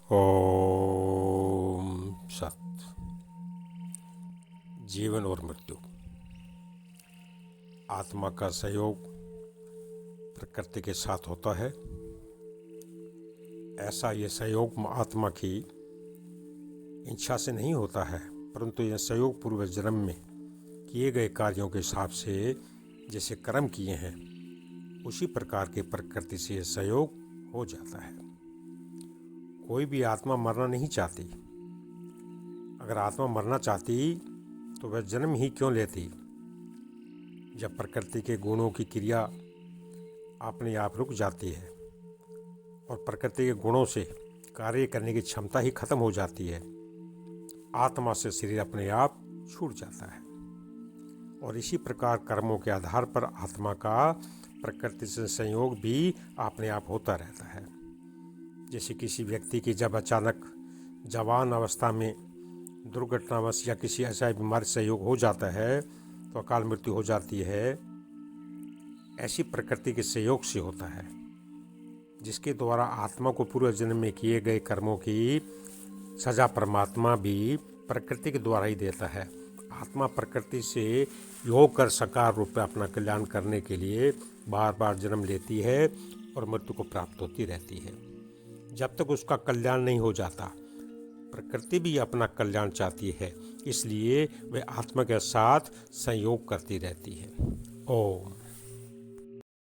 ओम सत। जीवन और मृत्यु, आत्मा का सहयोग प्रकृति के साथ होता है। ऐसा ये सहयोग आत्मा की इच्छा से नहीं होता है, परंतु यह सहयोग पूर्व जन्म में किए गए कार्यों के हिसाब से जैसे कर्म किए हैं उसी प्रकार के प्रकृति से यह सहयोग हो जाता है। कोई भी आत्मा मरना नहीं चाहती। अगर आत्मा मरना चाहती तो वह जन्म ही क्यों लेती। जब प्रकृति के गुणों की क्रिया अपने आप रुक जाती है और प्रकृति के गुणों से कार्य करने की क्षमता ही खत्म हो जाती है, आत्मा से शरीर अपने आप छूट जाता है। और इसी प्रकार कर्मों के आधार पर आत्मा का प्रकृति से संयोग भी अपने आप होता रहता है। जैसे किसी व्यक्ति की जब अचानक जवान अवस्था में दुर्घटनावश या किसी ऐसा बीमारी से संयोग हो जाता है तो अकाल मृत्यु हो जाती है। ऐसी प्रकृति के संयोग से होता है, जिसके द्वारा आत्मा को पूर्व जन्म में किए गए कर्मों की सजा परमात्मा भी प्रकृति के द्वारा ही देता है। आत्मा प्रकृति से योग कर साकार रूप में अपना कल्याण करने के लिए बार बार जन्म लेती है और मृत्यु को प्राप्त होती रहती है। जब तक उसका कल्याण नहीं हो जाता, प्रकृति भी अपना कल्याण चाहती है, इसलिए वह आत्मा के साथ संयोग करती रहती है। ओम।